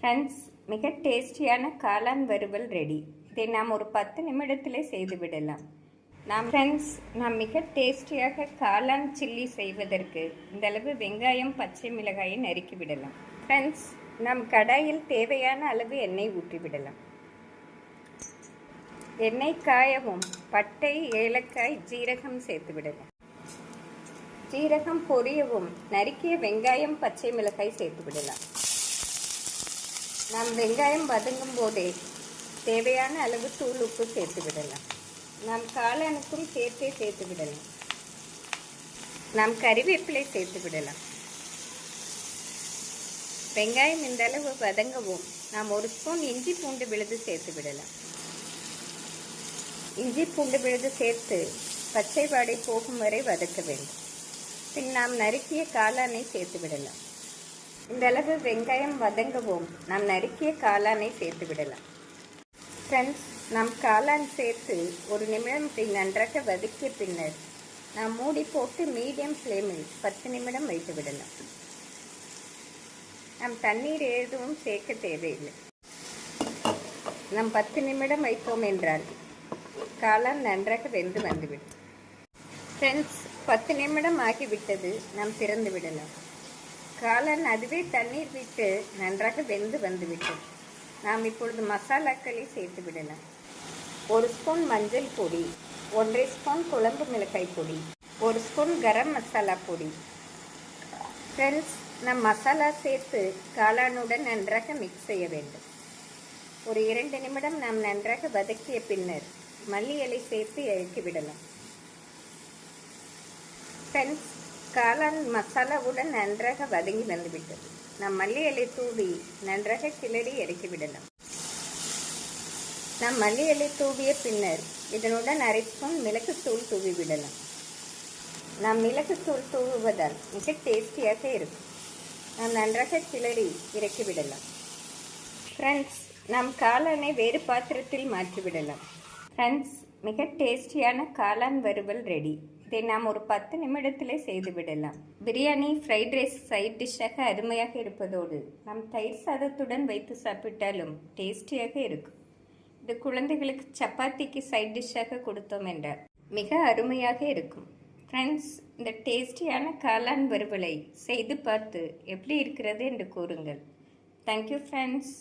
Friends, மிக டேஸ்டியான காளான் வறுவல் ரெடி. இதை நாம் ஒரு 10 நிமிடத்தில் செய்து விடலாம். நாம் மிக டேஸ்டியாக காளான் சில்லி செய்வதற்கு இந்த அளவு வெங்காயம், பச்சை மிளகாயை நறுக்கி விடலாம். ஃப்ரெண்ட்ஸ், நாம் கடாயில் தேவையான அளவு எண்ணெய் ஊற்றி விடலாம். எண்ணெய் காயவும் பட்டை, ஏலக்காய், ஜீரகம் சேர்த்து விடலாம். ஜீரகம் பொரியவும் நறுக்கிய வெங்காயம், பச்சை மிளகாய் சேர்த்து விடலாம். நாம் வெங்காயம் வதங்கும் போதே தேவையான அளவு தூள் உப்பு சேர்த்து விடலாம். நாம் காளானுக்கும் சேர்த்து விடலாம். நாம் கறிவேப்பிலை சேர்த்து விடலாம். வெங்காயம் இந்த அளவு வதங்கவும் நாம் 1 ஸ்பூன் இஞ்சி பூண்டு விழுது சேர்த்து விடலாம். இஞ்சி பூண்டு விழுது சேர்த்து பச்சை வாடை போகும் வரை வதக்க வேண்டும். பின் நாம் நறுக்கிய காளானை சேர்த்து விடலாம். இந்த அளவு வெங்காயம் வதங்கவும் நாம் நறுக்கிய காளானை சேர்த்து விடலாம். ஃப்ரெண்ட்ஸ், நாம் காளான் சேர்த்து 1 நிமிடம் நன்றாக வதக்கிய பின்னர் நாம் மூடி போட்டு மீடியம் ஃப்ளேமில் 10 நிமிடம் வைத்து விடலாம். நாம் தண்ணீர் எதுவும் சேர்க்க தேவையில்லை. நாம் 10 நிமிடம் வைத்தோம் என்றால் காளான் நன்றாக வெந்து வந்துவிடும். ஃப்ரெண்ட்ஸ், 10 நிமிடம் ஆகிவிட்டது. நாம் திறந்து விடலாம். காளான் அதுவே தண்ணீர் விட்டு நன்றாக வெந்து வந்துவிட்டது. நாம் இப்பொழுது மசாலாக்களை சேர்த்து விடலாம். 1 ஸ்பூன் மஞ்சள் பொடி, 1/2 ஸ்பூன் குழம்பு மிளகாய் பொடி, 1 ஸ்பூன் கரம் மசாலா பொடி. ஃப்ரெண்ட்ஸ், நம் மசாலா சேர்த்து காளானுடன் நன்றாக மிக்ஸ் செய்ய வேண்டும். ஒரு 2 நிமிடம் நாம் நன்றாக வதக்கிய பின்னர் மல்லி இலை சேர்த்து இறக்கி விடலாம். ஃப்ரெண்ட்ஸ், காளான் மசாலாவுடன் நன்றாக வதங்கி வந்துவிட்டது. நாம் மல்லி இலை தூவி நன்றாக கிளறி இறக்கி விடலாம். நாம் மல்லி இலை தூவிய பின்னர் இதனுடன் 1/2 ஸ்பூன் மிளகுத்தூள் தூவி விடலாம். நாம் மிளகுத்தூள் தூவுவதால் மிக டேஸ்டியாக இருக்கும். நாம் நன்றாக கிளறி இறக்கி விடலாம். ஃப்ரெண்ட்ஸ், நாம் காளானை வேறு பாத்திரத்தில் மாற்றிவிடலாம். ஃப்ரெண்ட்ஸ், மிக டேஸ்டியான காளான் வறுவல் ரெடி. இதை நாம் ஒரு 10 நிமிடத்திலே செய்து விடலாம். பிரியாணி, ஃப்ரைட் ரைஸ் சைட் டிஷ்ஷாக அருமையாக இருப்பதோடு நாம் தயிர் சாதத்துடன் வைத்து சாப்பிட்டாலும் டேஸ்டியாக இருக்கும். இது குழந்தைகளுக்கு சப்பாத்திக்கு சைட் டிஷ்ஷாக கொடுத்தோம் என்றால் மிக அருமையாக இருக்கும். ஃப்ரெண்ட்ஸ், இந்த டேஸ்டியான காளான் வறுவலை செய்து பார்த்து எப்படி இருக்கிறது என்று கூறுங்கள். Thank you friends.